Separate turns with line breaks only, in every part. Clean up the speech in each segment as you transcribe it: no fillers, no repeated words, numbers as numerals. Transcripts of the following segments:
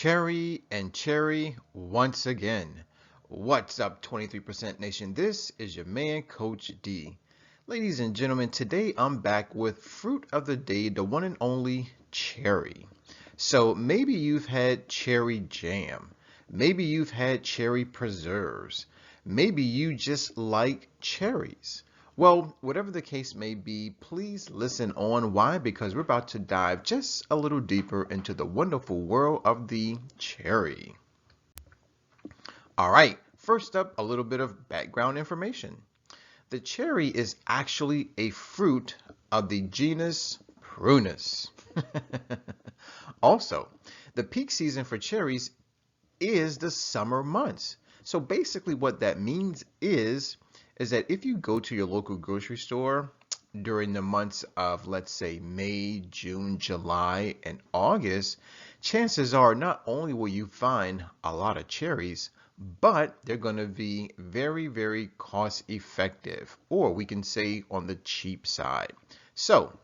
Cherry and cherry once again. What's up, 23% Nation? This is your man, Coach D. Ladies and gentlemen, today I'm back with fruit of the day, the one and only cherry. So maybe you've had cherry jam. Maybe you've had cherry preserves. Maybe you just like cherries. Well, whatever the case may be, please listen on. Why? Because we're about to dive just a little deeper into the wonderful world of the cherry. All right, first up, a little bit of background information. The cherry is actually a fruit of the genus Prunus. Also, the peak season for cherries is the summer months. So basically what that means is that if you go to your local grocery store during the months of, let's say, May, June, July, and August, chances are not only will you find a lot of cherries, but they're going to be very, very cost effective, or we can say on the cheap side. So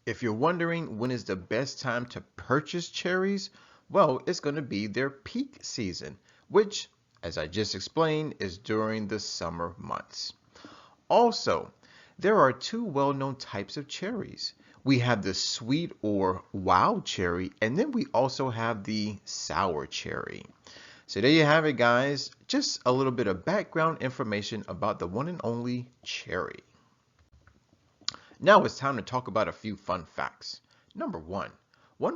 if you're wondering when is the best time to purchase cherries, well, it's going to be their peak season, which, as I just explained, is during the summer months. Also, there are two well-known types of cherries. We have the sweet or wild cherry, and then we also have the sour cherry. So there you have it, guys. Just a little bit of background information about the one and only cherry. Now it's time to talk about a few fun facts. Number one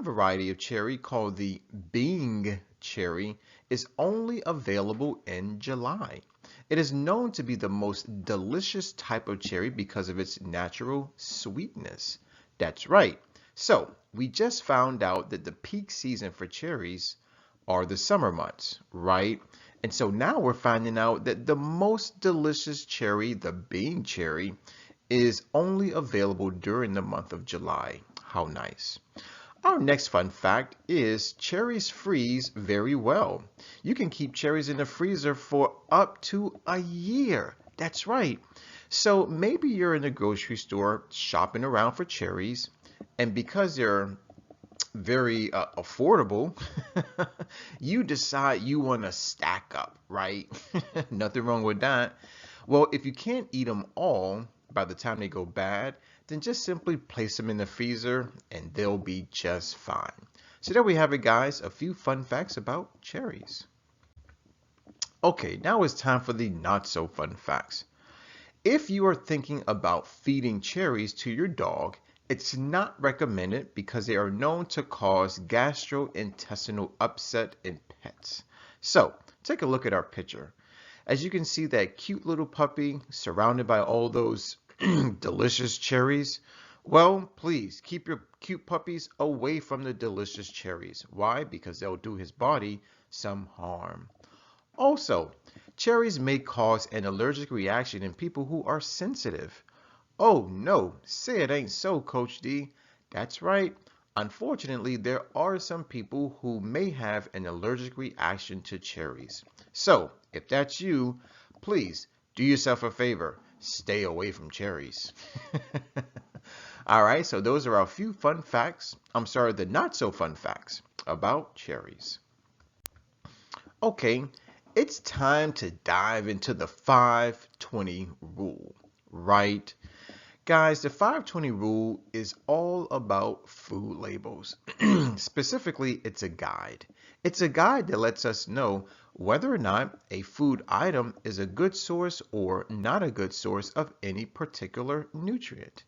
variety of cherry called the Bing cherry is only available in July. It is known to be the most delicious type of cherry because of its natural sweetness. That's right. So we just found out that the peak season for cherries are the summer months, right? And so now we're finding out that the most delicious cherry, the Bing cherry, is only available during the month of July. How nice. Our next fun fact is cherries freeze very well. You can keep cherries in the freezer for up to a year. That's right. So maybe you're in the grocery store shopping around for cherries, and because they're very affordable, you decide you want to stack up, right? Nothing wrong with that. Well, if you can't eat them all by the time they go bad, then just simply place them in the freezer and they'll be just fine. So there we have it, guys, a few fun facts about cherries. Okay, now it's time for the not so fun facts. If you are thinking about feeding cherries to your dog, it's not recommended because they are known to cause gastrointestinal upset in pets. So take a look at our picture. As you can see, that cute little puppy surrounded by all those delicious cherries. Well, please keep your cute puppies away from the delicious cherries. Why? Because they'll do his body some harm. Also, cherries may cause an allergic reaction in people who are sensitive. Oh no, say it ain't so, Coach D. That's right. Unfortunately, there are some people who may have an allergic reaction to cherries. So, if that's you, please do yourself a favor. Stay away from cherries. All right, so those are our few fun facts. I'm sorry, the not so fun facts about cherries. Okay, it's time to dive into the 520 rule, right? Guys, the 520 rule is all about food labels. Specifically, it's a guide. It's a guide that lets us know whether or not a food item is a good source or not a good source of any particular nutrient.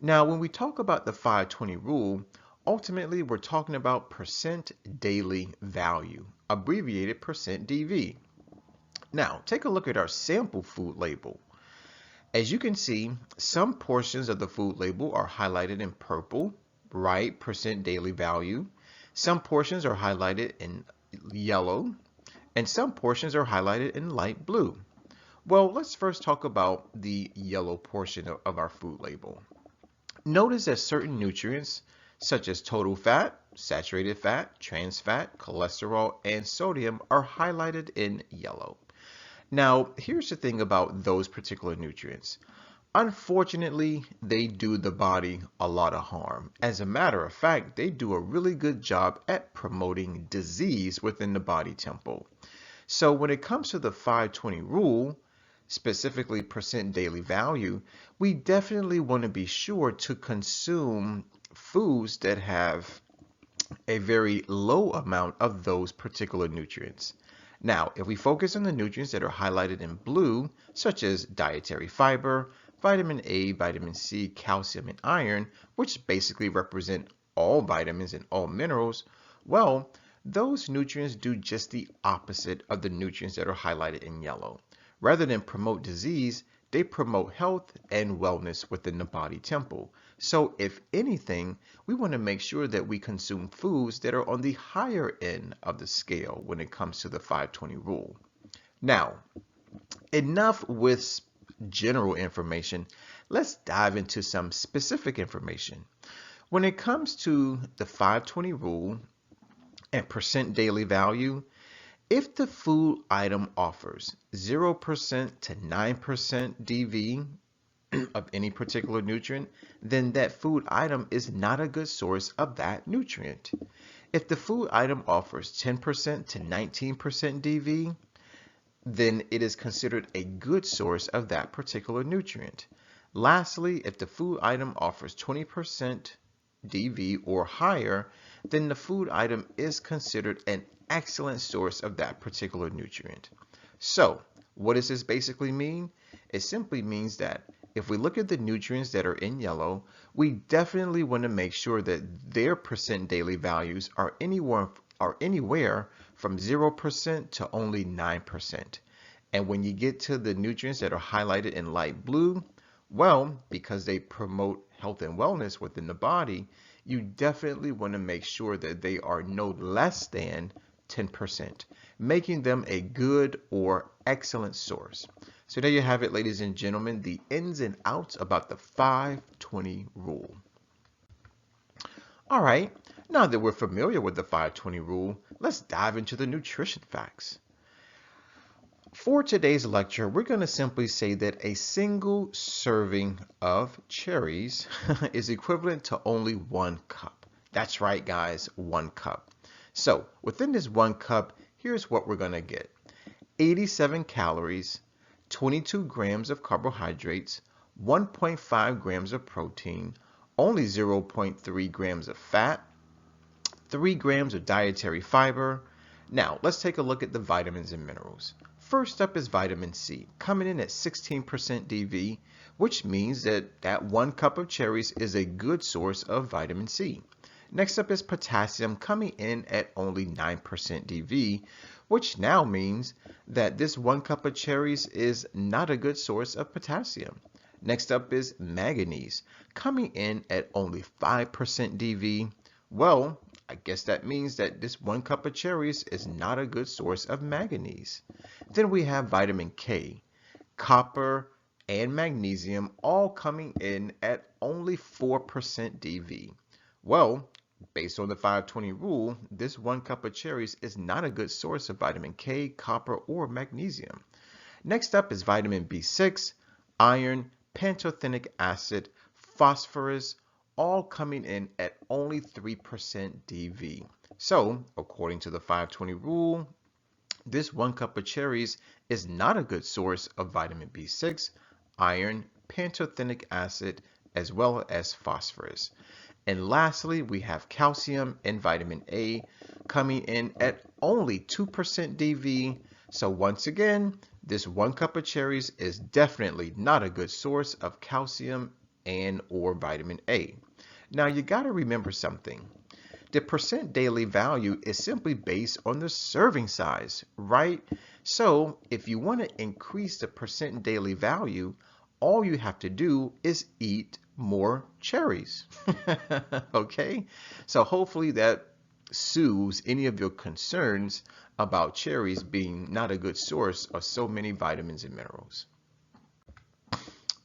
Now, when we talk about the 520 rule, ultimately we're talking about percent daily value, abbreviated percent DV. Now, take a look at our sample food label. As you can see, some portions of the food label are highlighted in purple, right, percent daily value. Some portions are highlighted in yellow, and some portions are highlighted in light blue. Well, let's first talk about the yellow portion of our food label. Notice that certain nutrients, such as total fat, saturated fat, trans fat, cholesterol, and sodium, are highlighted in yellow. Now, here's the thing about those particular nutrients. Unfortunately, they do the body a lot of harm. As a matter of fact, they do a really good job at promoting disease within the body temple. So when it comes to the 520 rule, specifically percent daily value, we definitely want to be sure to consume foods that have a very low amount of those particular nutrients. Now, if we focus on the nutrients that are highlighted in blue, such as dietary fiber, vitamin A, vitamin C, calcium, and iron, which basically represent all vitamins and all minerals, well, those nutrients do just the opposite of the nutrients that are highlighted in yellow. Rather than promote disease, they promote health and wellness within the body temple. So if anything, we want to make sure that we consume foods that are on the higher end of the scale when it comes to the 520 rule. Now, enough with general information. Let's dive into some specific information. When it comes to the 520 rule and percent daily value, if the food item offers 0% to 9% DV of any particular nutrient, then that food item is not a good source of that nutrient. If the food item offers 10% to 19% DV, then it is considered a good source of that particular nutrient. Lastly, if the food item offers 20% DV or higher, then the food item is considered an excellent source of that particular nutrient. So, what does this basically mean? It simply means that if we look at the nutrients that are in yellow, we definitely want to make sure that their percent daily values are anywhere from 0% to only 9%. And when you get to the nutrients that are highlighted in light blue, well, because they promote health and wellness within the body, you definitely want to make sure that they are no less than 10%, making them a good or excellent source. So there you have it, ladies and gentlemen, the ins and outs about the 520 rule. All right, now that we're familiar with the 520 rule, let's dive into the nutrition facts. For today's lecture, we're going to simply say that a single serving of cherries is equivalent to only 1 cup. That's right, guys, 1 cup. So within this 1 cup, here's what we're going to get. 87 calories, 22 grams of carbohydrates, 1.5 grams of protein, only 0.3 grams of fat, 3 grams of dietary fiber. Now, let's take a look at the vitamins and minerals. First up is vitamin C, coming in at 16% DV, which means that 1 cup of cherries is a good source of vitamin C. Next up is potassium, coming in at only 9% DV, which now means that this 1 cup of cherries is not a good source of potassium. Next up is manganese, coming in at only 5% DV. Well, I guess that means that this 1 cup of cherries is not a good source of manganese. Then we have vitamin K, copper, and magnesium all coming in at only 4% DV. Well, based on the 520 rule, this 1 cup of cherries is not a good source of vitamin K, copper, or magnesium. Next up is vitamin B6, iron, pantothenic acid, phosphorus, all coming in at only 3% DV. So, according to the 520 rule, this 1 cup of cherries is not a good source of vitamin B6, iron, pantothenic acid, as well as phosphorus. And lastly, we have calcium and vitamin A coming in at only 2% DV. So once again, this 1 cup of cherries is definitely not a good source of calcium and or vitamin A. Now you got to remember something. The percent daily value is simply based on the serving size, right? So if you want to increase the percent daily value, all you have to do is eat more cherries. Okay? So hopefully that soothes any of your concerns about cherries being not a good source of so many vitamins and minerals.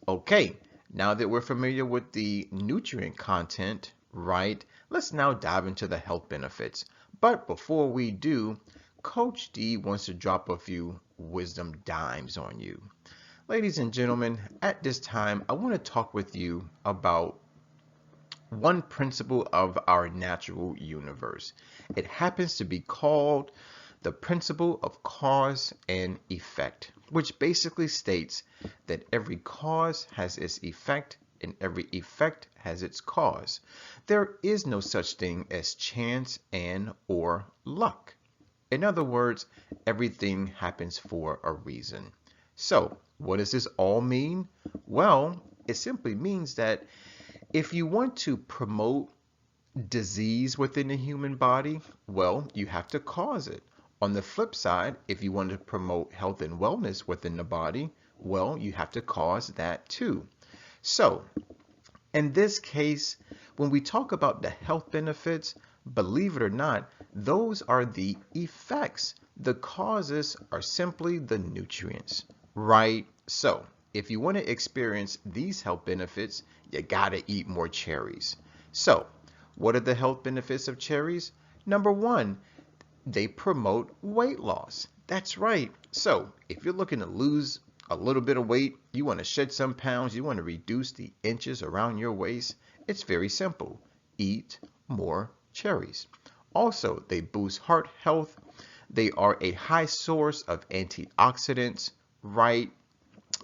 Okay, now that we're familiar with the nutrient content, right, let's now dive into the health benefits. But before we do, Coach D wants to drop a few wisdom dimes on you. Ladies and gentlemen, at this time, I want to talk with you about one principle of our natural universe. It happens to be called the principle of cause and effect, which basically states that every cause has its effect and every effect has its cause. There is no such thing as chance and or luck. In other words, everything happens for a reason. So, what does this all mean? Well, it simply means that if you want to promote disease within the human body, well, you have to cause it. On the flip side, if you want to promote health and wellness within the body, well, you have to cause that too. So, in this case, when we talk about the health benefits, believe it or not, those are the effects. The causes are simply the nutrients, right? So, if you want to experience these health benefits, you gotta eat more cherries. So, what are the health benefits of cherries? Number one, they promote weight loss. That's right. So if you're looking to lose a little bit of weight, you want to shed some pounds, you want to reduce the inches around your waist, it's very simple. Eat more cherries. Also, they boost heart health. They are a high source of antioxidants, right?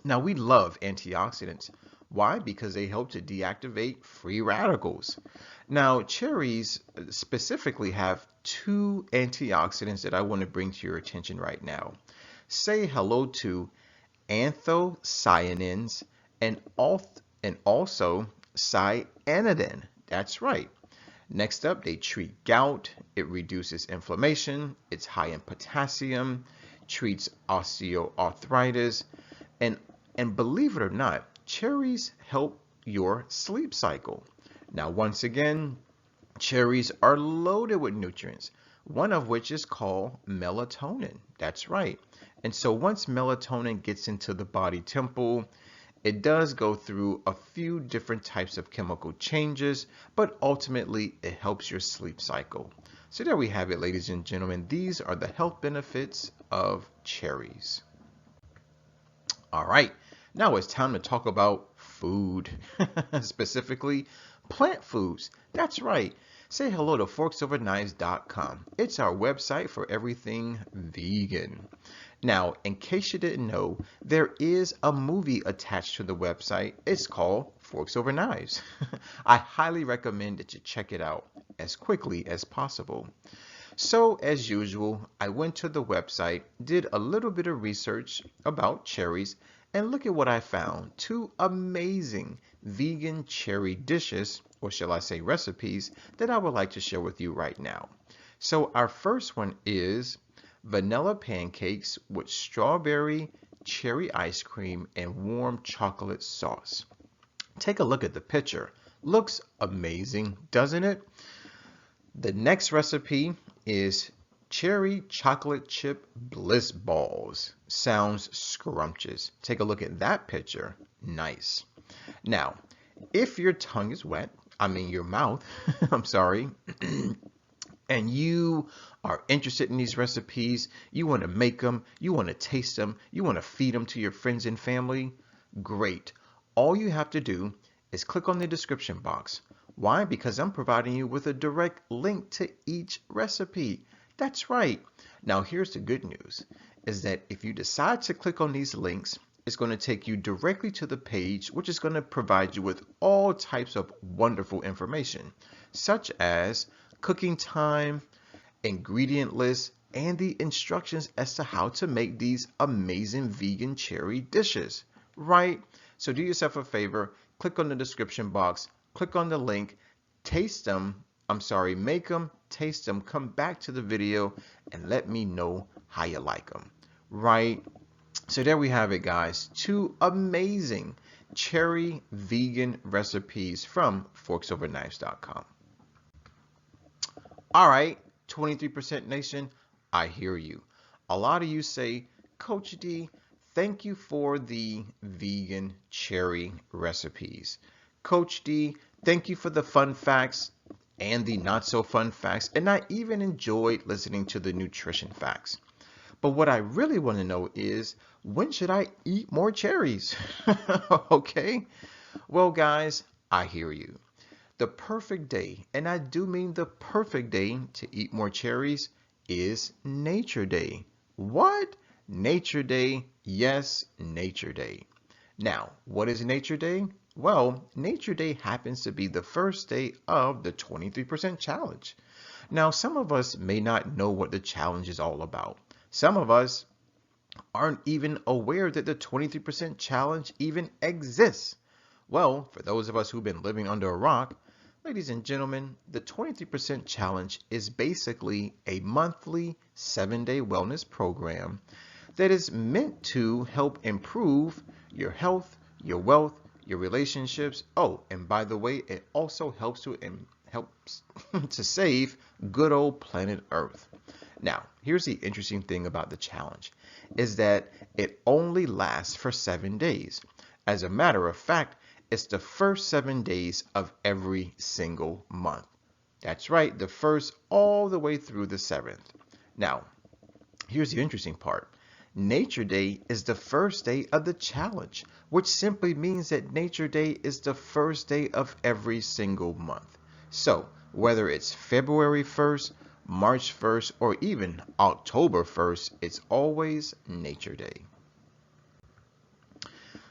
Now, we love antioxidants. Why? Because they help to deactivate free radicals. Now, cherries specifically have two antioxidants that I want to bring to your attention right now. Say hello to anthocyanins and also cyanidin. That's right. Next up, they treat gout. It reduces inflammation. It's high in potassium, treats osteoarthritis, and and believe it or not, cherries help your sleep cycle. Now, once again, cherries are loaded with nutrients, one of which is called melatonin. That's right. And so once melatonin gets into the body temple, it does go through a few different types of chemical changes, but ultimately it helps your sleep cycle. So there we have it, ladies and gentlemen. These are the health benefits of cherries. All right, now it's time to talk about food, specifically plant foods. That's right. Say hello to forksoverknives.com. It's our website for everything vegan. Now, in case you didn't know, there is a movie attached to the website. It's called Forks Over Knives. I highly recommend that you check it out as quickly as possible. So, as usual, I went to the website, did a little bit of research about cherries, and look at what I found. Two amazing vegan cherry dishes, or shall I say recipes, that I would like to share with you right now. So, our first one is vanilla pancakes with strawberry cherry ice cream and warm chocolate sauce. Take a look at the picture. Looks amazing, doesn't it? The next recipe is cherry chocolate chip bliss balls. Sounds scrumptious. Take a look at that picture. Nice. Now, if your tongue is wet, I mean your mouth, I'm sorry, and you are interested in these recipes, you want to make them, you want to taste them, you want to feed them to your friends and family, great. All you have to do is click on the description box. Why? Because I'm providing you with a direct link to each recipe. That's right. Now here's the good news, is that if you decide to click on these links, it's going to take you directly to the page, which is going to provide you with all types of wonderful information, such as cooking time, ingredient list, and the instructions as to how to make these amazing vegan cherry dishes, right? So do yourself a favor, click on the description box, click on the link, taste them, make them, taste them, come back to the video, and let me know how you like them, right? So there we have it, guys. Two amazing cherry vegan recipes from forksoverknives.com. All right, 23% Nation, I hear you. A lot of you say, Coach D, thank you for the vegan cherry recipes. Coach D, thank you for the fun facts and the not so fun facts, and I even enjoyed listening to the nutrition facts. But what I really want to know is, when should I eat more cherries? Okay? Well, guys, I hear you. The perfect day, and I do mean the perfect day to eat more cherries, is Nature Day. What? Nature Day? Yes, Nature Day. Now, what is Nature Day? Well, Nature Day happens to be the first day of the 23% challenge. Now, some of us may not know what the challenge is all about. Some of us aren't even aware that the 23% challenge even exists. Well, for those of us who've been living under a rock, ladies and gentlemen, the 23% challenge is basically a monthly 7-day wellness program that is meant to help improve your health, your wealth, your relationships. Oh, and by the way, it also helps to save good old planet Earth. Now, here's the interesting thing about the challenge is that it only lasts for 7 days. As a matter of fact, it's the first 7 days of every single month. That's right, the first all the way through the 7th. Now, here's the interesting part. Nature Day is the first day of the challenge, which simply means that Nature Day is the first day of every single month. So, whether it's February 1st, March 1st, or even October 1st, it's always Nature Day.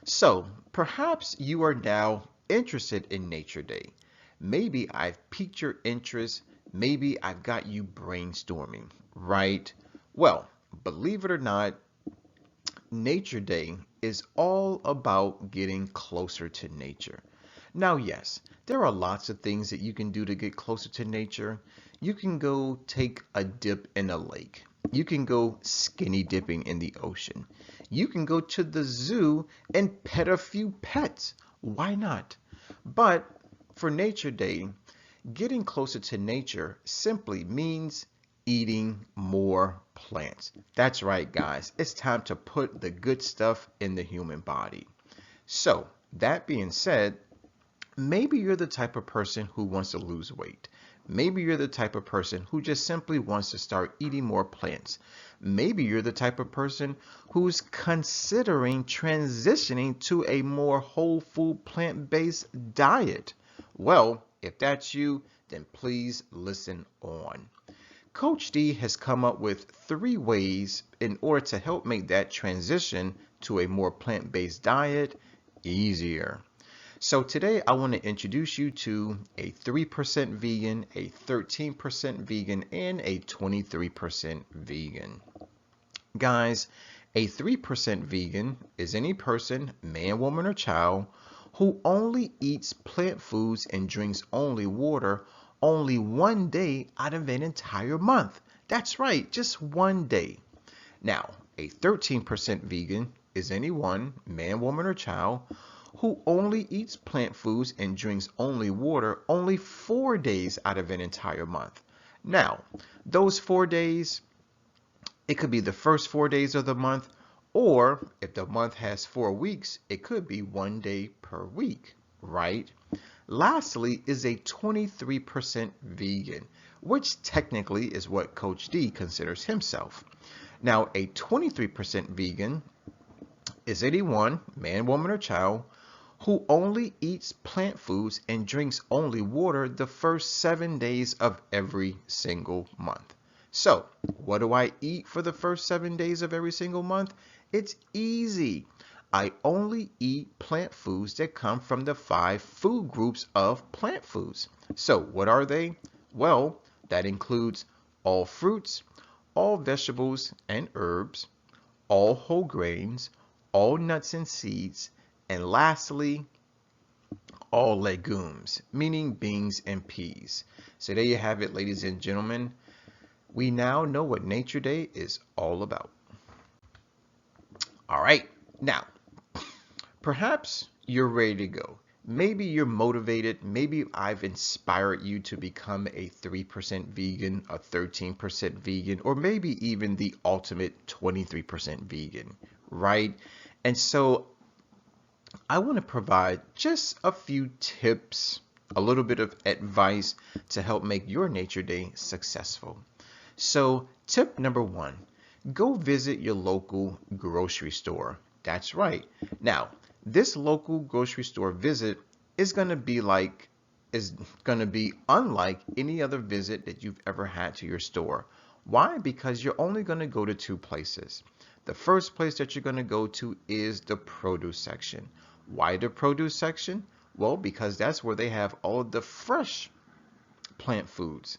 So, perhaps you are now interested in Nature Day. Maybe I've piqued your interest. Maybe I've got you brainstorming, right? Well, believe it or not, Nature Day is all about getting closer to nature. Now, yes, there are lots of things that you can do to get closer to nature. You can go take a dip in a lake. You can go skinny dipping in the ocean. You can go to the zoo and pet a few pets. Why not? But for Nature Day, getting closer to nature simply means eating more plants. That's right, guys. It's time to put the good stuff in the human body. So, that being said, maybe you're the type of person who wants to lose weight. Maybe you're the type of person who just simply wants to start eating more plants. Maybe you're the type of person who's considering transitioning to a more whole food plant-based diet. Well, if that's you, then please listen on. Coach D has come up with 3 ways in order to help make that transition to a more plant-based diet easier. So today I want to introduce you to a 3% vegan, a 13% vegan, and a 23% vegan. Guys, a 3% vegan is any person, man, woman, or child, who only eats plant foods and drinks only water only 1 day out of an entire month. That's right, just 1 day. Now, a 13% vegan is anyone, man, woman, or child, who only eats plant foods and drinks only water only 4 days out of an entire month. Now, those 4 days, it could be the first 4 days of the month, or if the month has 4 weeks, it could be 1 day per week, right? Lastly is a 23% vegan, which technically is what Coach D considers himself. Now, a 23% vegan is anyone, man, woman, or child, who only eats plant foods and drinks only water the first 7 days of every single month. So, what do I eat for the first 7 days of every single month? It's easy. I only eat plant foods that come from the 5 food groups of plant foods. So, what are they? Well, that includes all fruits, all vegetables and herbs, all whole grains, all nuts and seeds, and lastly, all legumes, meaning beans and peas. So there you have it, ladies and gentlemen. We now know what Nature Day is all about. All right, now, perhaps you're ready to go. Maybe you're motivated. Maybe I've inspired you to become a 3% vegan, a 13% vegan, or maybe even the ultimate 23% vegan, right? And so I want to provide just a few tips, a little bit of advice to help make your Nature Day successful. So tip number 1, Go visit your local grocery store. That's right. Now, this local grocery store visit is going to be is going to be unlike any other visit that you've ever had to your store. Why? Because you're only going to go to two places. The first place that you're going to go to is the produce section. Why the produce section? Well, because that's where they have all of the fresh plant foods.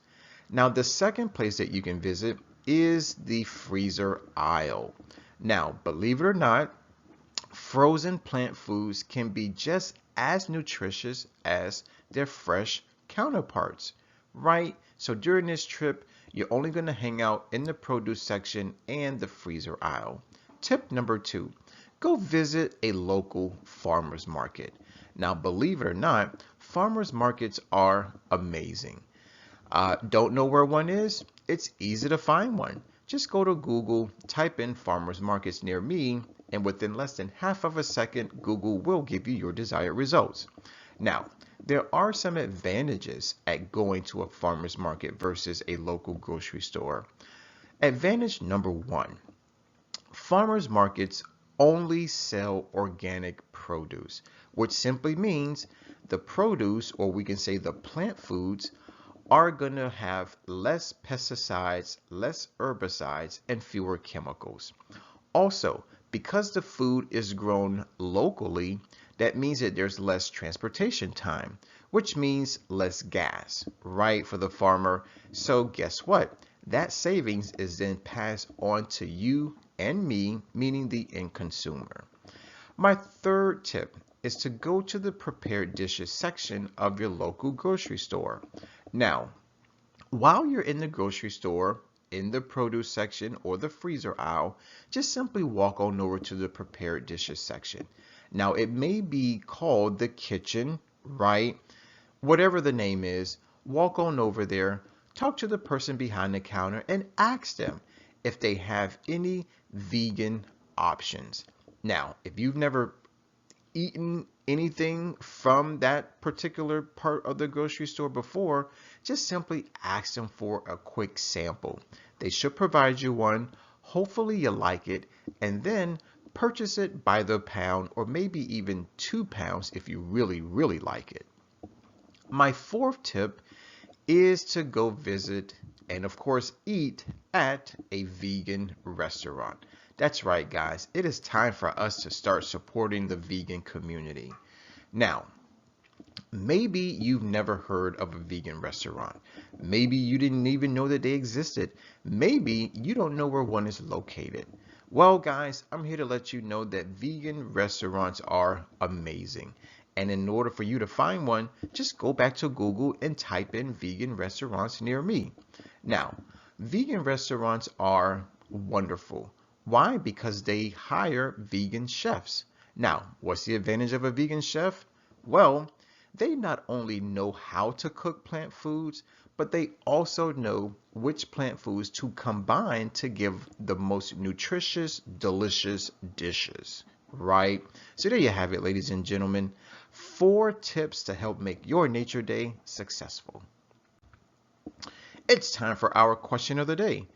Now, the second place that you can visit is the freezer aisle. Now, believe it or not, frozen plant foods can be just as nutritious as their fresh counterparts, right? So during this trip, you're only going to hang out in the produce section and the freezer aisle. Tip number 2, go visit a local farmer's market. Now, believe it or not, farmers markets are amazing. Don't know where one is? It's easy to find one. Just go to Google, type in farmers markets near me, and within less than half of a second, Google will give you your desired results. Now, there are some advantages at going to a farmer's market versus a local grocery store. Advantage number 1, farmers markets only sell organic produce, which simply means the produce, or we can say the plant foods, are going to have less pesticides, less herbicides, and fewer chemicals. Also, because the food is grown locally, that means that there's less transportation time, which means less gas, right, for the farmer. So guess what? That savings is then passed on to you and me, meaning the end consumer. My third tip is to go to the prepared dishes section of your local grocery store. Now, while you're in the grocery store, in the produce section or the freezer aisle, just simply walk on over to the prepared dishes section. Now, it may be called the kitchen, right? Whatever the name is, walk on over there, talk to the person behind the counter, and ask them if they have any vegan options. Now, if you've never eaten anything from that particular part of the grocery store before, just simply ask them for a quick sample. They should provide you one. Hopefully you like it, and then purchase it by the pound or maybe even 2 pounds if you really, really like it. My fourth tip is to go visit and of course eat at a vegan restaurant. That's right, guys. It is time for us to start supporting the vegan community. Now, maybe you've never heard of a vegan restaurant. Maybe you didn't even know that they existed. Maybe you don't know where one is located. Well, guys, I'm here to let you know that vegan restaurants are amazing. And in order for you to find one, just go back to Google and type in vegan restaurants near me. Now, vegan restaurants are wonderful. Why? Because they hire vegan chefs. Now, what's the advantage of a vegan chef? Well, they not only know how to cook plant foods, but they also know which plant foods to combine to give the most nutritious, delicious dishes, right? So there you have it, ladies and gentlemen. 4 tips to help make your nature day successful. It's time for our question of the day.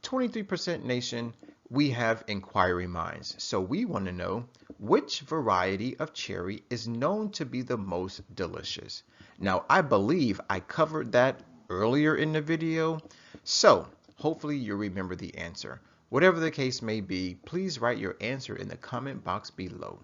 23% nation, we have inquiry minds. So we want to know which variety of cherry is known to be the most delicious. Now, I believe I covered that earlier in the video, so hopefully you remember the answer. Whatever the case may be, please write your answer in the comment box below.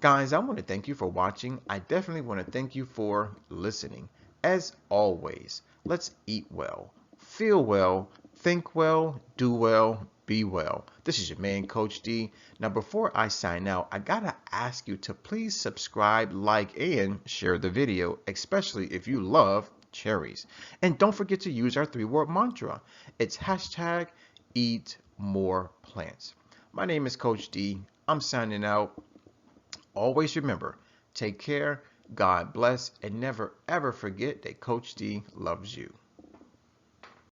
Guys, I want to thank you for watching. I definitely want to thank you for listening. As always, let's eat well, feel well, think well, do well, be well. This is your man, Coach D. Now, before I sign out, I gotta ask you to please subscribe, like, and share the video, especially if you love cherries. And don't forget to use our 3-word mantra. It's hashtag eat more plants. My name is Coach D. I'm signing out. Always remember, take care, God bless, and never ever forget that Coach D loves you.